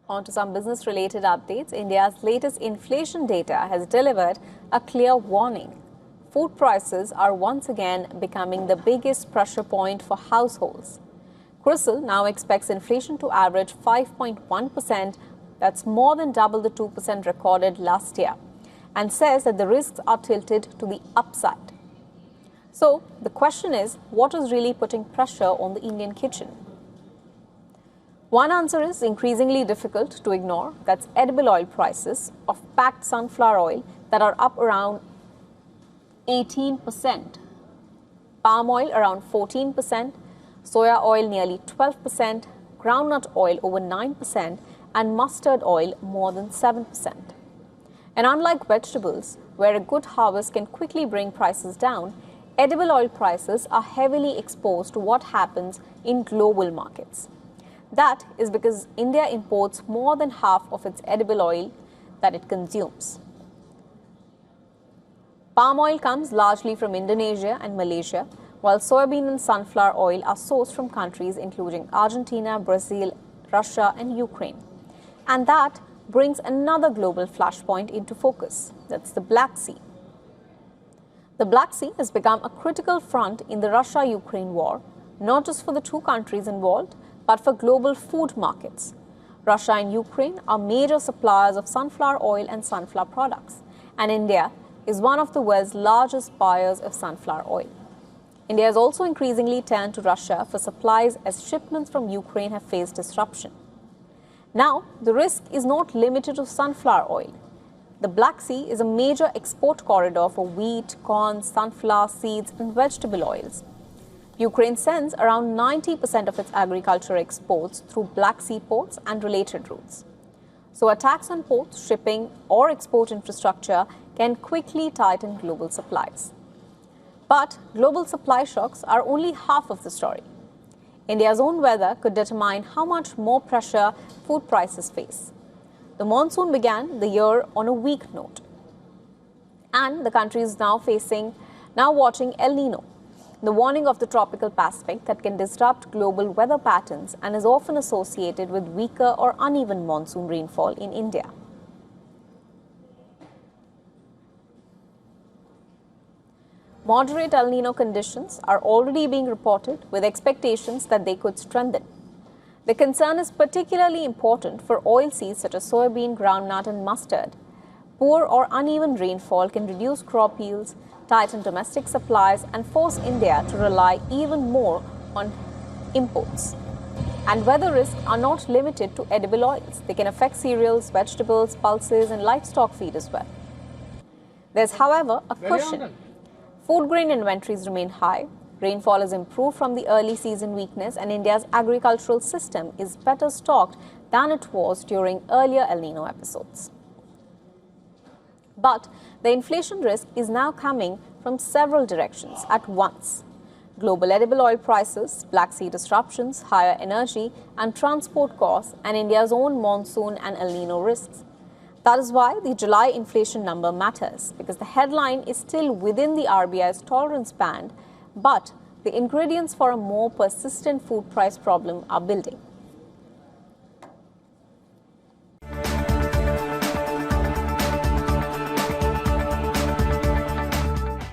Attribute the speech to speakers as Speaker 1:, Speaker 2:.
Speaker 1: On to some business-related updates. India's latest inflation data has delivered a clear warning. Food prices are once again becoming the biggest pressure point for households. CRISIL now expects inflation to average 5.1%, that's more than double the 2% recorded last year, and says that the risks are tilted to the upside. So, the question is, what is really putting pressure on the Indian kitchen? One answer is increasingly difficult to ignore. That's edible oil prices of packed sunflower oil that are up around 18%, palm oil around 14%, soya oil nearly 12%, groundnut oil over 9%, and mustard oil more than 7%. And unlike vegetables, where a good harvest can quickly bring prices down, edible oil prices are heavily exposed to what happens in global markets. That is because India imports more than half of its edible oil that it consumes. Palm oil comes largely from Indonesia and Malaysia, while soybean and sunflower oil are sourced from countries including Argentina, Brazil, Russia, and Ukraine. And that brings another global flashpoint into focus. That's the Black Sea. The Black Sea has become a critical front in the Russia-Ukraine war, not just for the two countries involved, but for global food markets. Russia and Ukraine are major suppliers of sunflower oil and sunflower products, and India is one of the world's largest buyers of sunflower oil. India has also increasingly turned to Russia for supplies as shipments from Ukraine have faced disruption. Now, the risk is not limited to sunflower oil. The Black Sea is a major export corridor for wheat, corn, sunflower seeds, and vegetable oils. Ukraine sends around 90% of its agriculture exports through Black Sea ports and related routes. So attacks on ports, shipping, or export infrastructure can quickly tighten global supplies. But global supply shocks are only half of the story. India's own weather could determine how much more pressure food prices face. The monsoon began the year on a weak note, and the country is now watching El Niño, the warning of the tropical Pacific that can disrupt global weather patterns and is often associated with weaker or uneven monsoon rainfall in India. Moderate El Niño conditions are already being reported, with expectations that they could strengthen. The concern is particularly important for oilseeds such as soybean, groundnut, and mustard. Poor or uneven rainfall can reduce crop yields, tighten domestic supplies, and force India to rely even more on imports. And weather risks are not limited to edible oils. They can affect cereals, vegetables, pulses, and livestock feed as well. There's, however, a cushion. Food grain inventories remain high. Rainfall has improved from the early season weakness, and India's agricultural system is better stocked than it was during earlier El Niño episodes. But the inflation risk is now coming from several directions at once. Global edible oil prices, Black Sea disruptions, higher energy and transport costs, and India's own monsoon and El Niño risks. That is why the July inflation number matters, because the headline is still within the RBI's tolerance band, but the ingredients for a more persistent food price problem are building.